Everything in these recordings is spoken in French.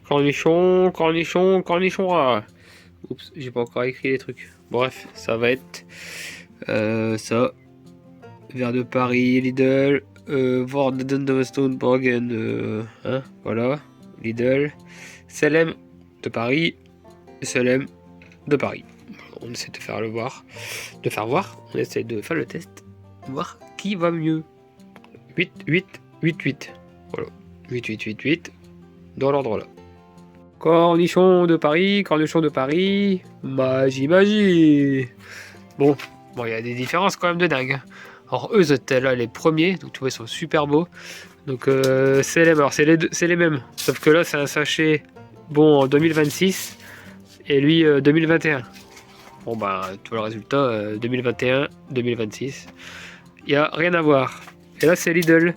Cornichon, cornichon, cornichon. Ah. Oups, j'ai pas encore écrit les trucs. Bref, ça va être ça. Vers de Paris, Lidl, Vorden de Stoneborgen, hein, voilà, Lidl, Selem de Paris, Selem de Paris. On essaie de faire voir, on essaie de faire le test, voir qui va mieux. 8, 8, 8, 8. Voilà, 8, 8, 8, 8, dans l'ordre là. Cornichon de Paris, magie, magie. Bon, il y a des différences quand même de dingue. Alors eux étaient là les premiers, donc tu vois ils sont super beaux. Donc Selem, alors c'est les mêmes, sauf que là c'est un sachet bon en 2026 et lui 2021. Bon bah tu vois le résultat 2021, 2026. Il n'y a rien à voir. Et là c'est Lidl.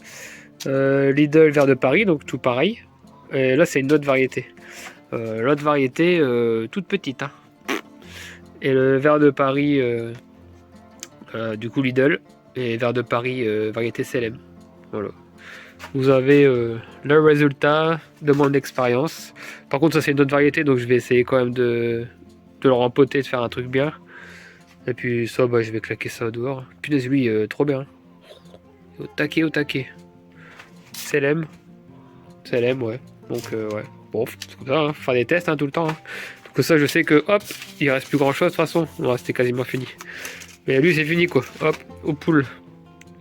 Lidl vert de Paris, donc tout pareil. Et là c'est une autre variété. L'autre variété toute petite. Hein. Et le vert de Paris, du coup Lidl. Et vert de Paris, variété Selem. Voilà. Vous avez le résultat de mon expérience. Par contre, ça c'est une autre variété, donc je vais essayer quand même de le rempoter, de faire un truc bien. Et puis ça, bah, je vais claquer ça dehors. Punaise, lui, trop bien. Au taquet, au taquet. Selem. Selem, ouais. Donc, ouais. Bon, c'est comme ça, hein. Faut faire des tests hein, tout le temps. Hein. Donc ça, je sais que, hop, il reste plus grand chose de toute façon. Ouais, c'était quasiment fini. Mais lui, c'est fini, quoi. Hop, aux poules.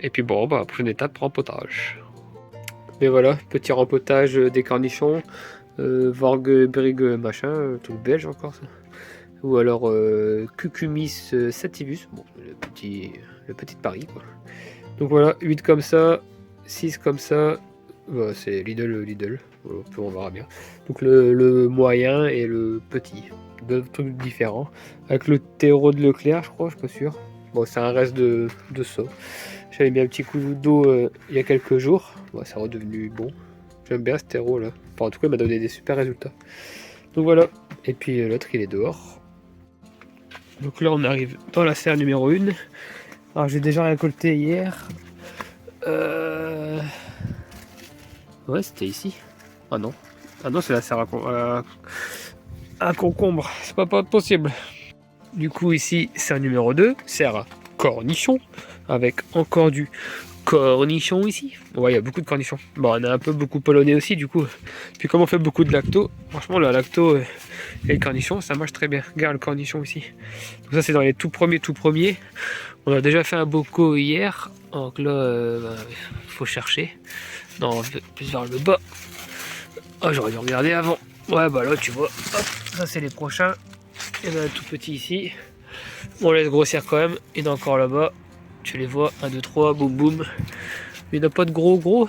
Et puis bon, bah, prochaine étape, rempotage. Mais voilà, petit rempotage des cornichons. Vorg, Brig, machin, truc belge encore ça. Ou alors Cucumis sativus, bon, le petit de Paris quoi. Donc voilà, 8 comme ça, 6 comme ça, voilà, c'est Lidl, voilà, on verra bien. Donc le moyen et le petit, deux trucs différents. Avec le terreau de Leclerc, je crois, je suis pas sûr. Bon, c'est un reste de ça. J'avais mis un petit coup d'eau il y a quelques jours, bon, c'est redevenu bon. J'aime bien ce terreau là. Enfin, en tout cas, il m'a donné des super résultats. Donc voilà. Et puis l'autre, il est dehors. Donc là, on arrive dans la serre numéro 1. Alors, j'ai déjà récolté hier. Ouais, c'était ici. Ah non. Ah non, c'est la serre à concombre. C'est pas possible. Du coup, ici, serre numéro 2. Serre à cornichon. Avec encore du cornichon ici. Ouais, il y a beaucoup de cornichons. Bon, on a un peu beaucoup polonais aussi, du coup. Puis comme on fait beaucoup de lacto, franchement, le lacto et le cornichon, ça marche très bien. Regarde le cornichon ici. Donc ça, c'est dans les tout premiers. On a déjà fait un bocaux hier. Donc là, faut chercher. Non, plus vers le bas. Oh, j'aurais dû regarder avant. Ouais, bah là, tu vois. Hop, ça, c'est les prochains. Il y en a un tout petit ici. On laisse grossir quand même. Il y en a encore là-bas. Tu les vois, 1, 2, 3, boum boum. Il n'y en a pas de gros.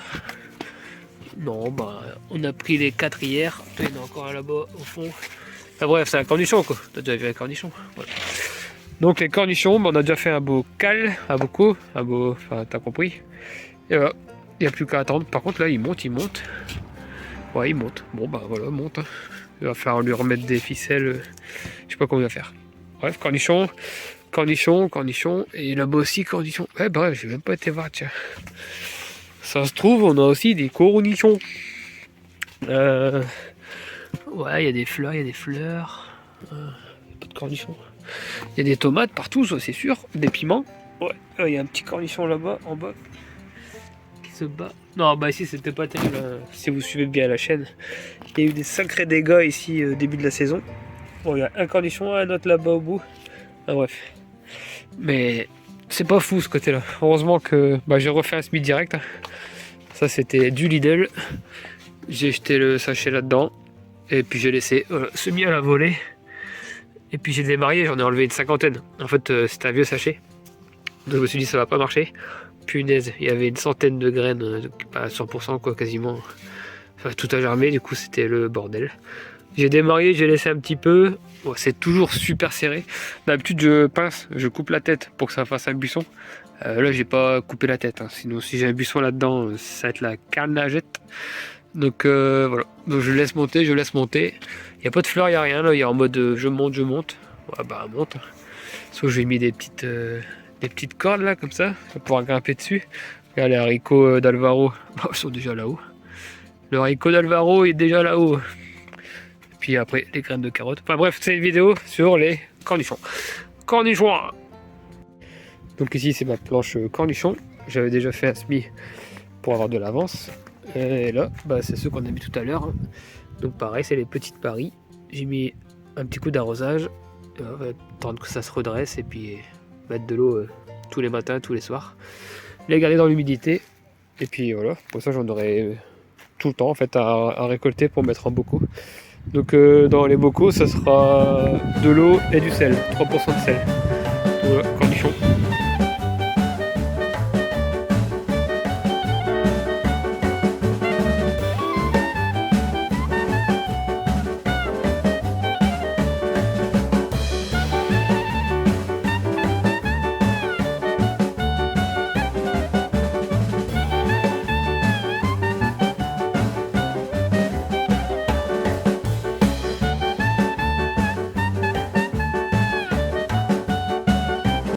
Non, bah, on a pris les 4 hier. Il y en a encore un là-bas au fond. Enfin bref, c'est un cornichon quoi. T'as déjà vu un cornichon. Voilà. Donc les cornichons, bah, on a déjà fait un bocal, un bocaux, un beau. Enfin, t'as compris. Et voilà, il n'y a plus qu'à attendre. Par contre, là, il monte. Ouais, il monte. Bon, bah voilà, monte. Hein. Il va falloir lui remettre des ficelles. Je sais pas comment il va faire. Bref, cornichon. Et là-bas aussi, cornichon. Ouais, bref, j'ai même pas été voir, tiens. Ça se trouve, on a aussi des cornichons. Ouais, il y a des fleurs. Pas de cornichons. Il y a des tomates partout, ça c'est sûr. Des piments. Ouais, il y a un petit cornichon là-bas, en bas, qui se bat. Non, bah ici c'était pas terrible. Hein. Si vous suivez bien la chaîne, il y a eu des sacrés dégâts ici au début de la saison. Bon, il y a un cornichon, un autre là-bas au bout. Ah, bref. Mais c'est pas fou ce côté-là. Heureusement que j'ai refait un SMIC direct. Hein. Ça c'était du Lidl. J'ai jeté le sachet là-dedans. Et puis j'ai laissé semi à la volée. Et puis j'ai démarré, j'en ai enlevé une cinquantaine. En fait c'était un vieux sachet. Donc je me suis dit ça va pas marcher. Punaise, il y avait une centaine de graines, pas 100% quoi quasiment. Enfin, tout a germé, du coup c'était le bordel. J'ai démarré, j'ai laissé un petit peu. Bon, c'est toujours super serré. D'habitude je pince, je coupe la tête pour que ça fasse un buisson. Là j'ai pas coupé la tête, hein. Sinon si j'ai un buisson là-dedans, ça va être la carnagette. Donc voilà, donc je laisse monter. Il n'y a pas de fleurs, il n'y a rien là, il y a en mode je monte. Ouais bah monte. Sauf que j'ai mis des petites cordes là comme ça, pour pouvoir grimper dessus. Regarde les haricots d'Alvaro, ils sont déjà là-haut. Le haricot d'Alvaro est déjà là-haut. puis après les graines de carottes. Enfin bref, c'est une vidéo sur les cornichons. Cornichons. Donc ici c'est ma planche cornichon. J'avais déjà fait un semis pour avoir de l'avance. Et là, bah, c'est ceux qu'on a mis tout à l'heure. Donc pareil, c'est les petites paris. J'ai mis un petit coup d'arrosage. On va attendre que ça se redresse et puis mettre de l'eau tous les matins, tous les soirs. Les garder dans l'humidité. Et puis voilà, pour ça j'en aurai tout le temps en fait à récolter pour mettre en bocaux. Donc dans les bocaux, ça sera de l'eau et du sel, 3% de sel.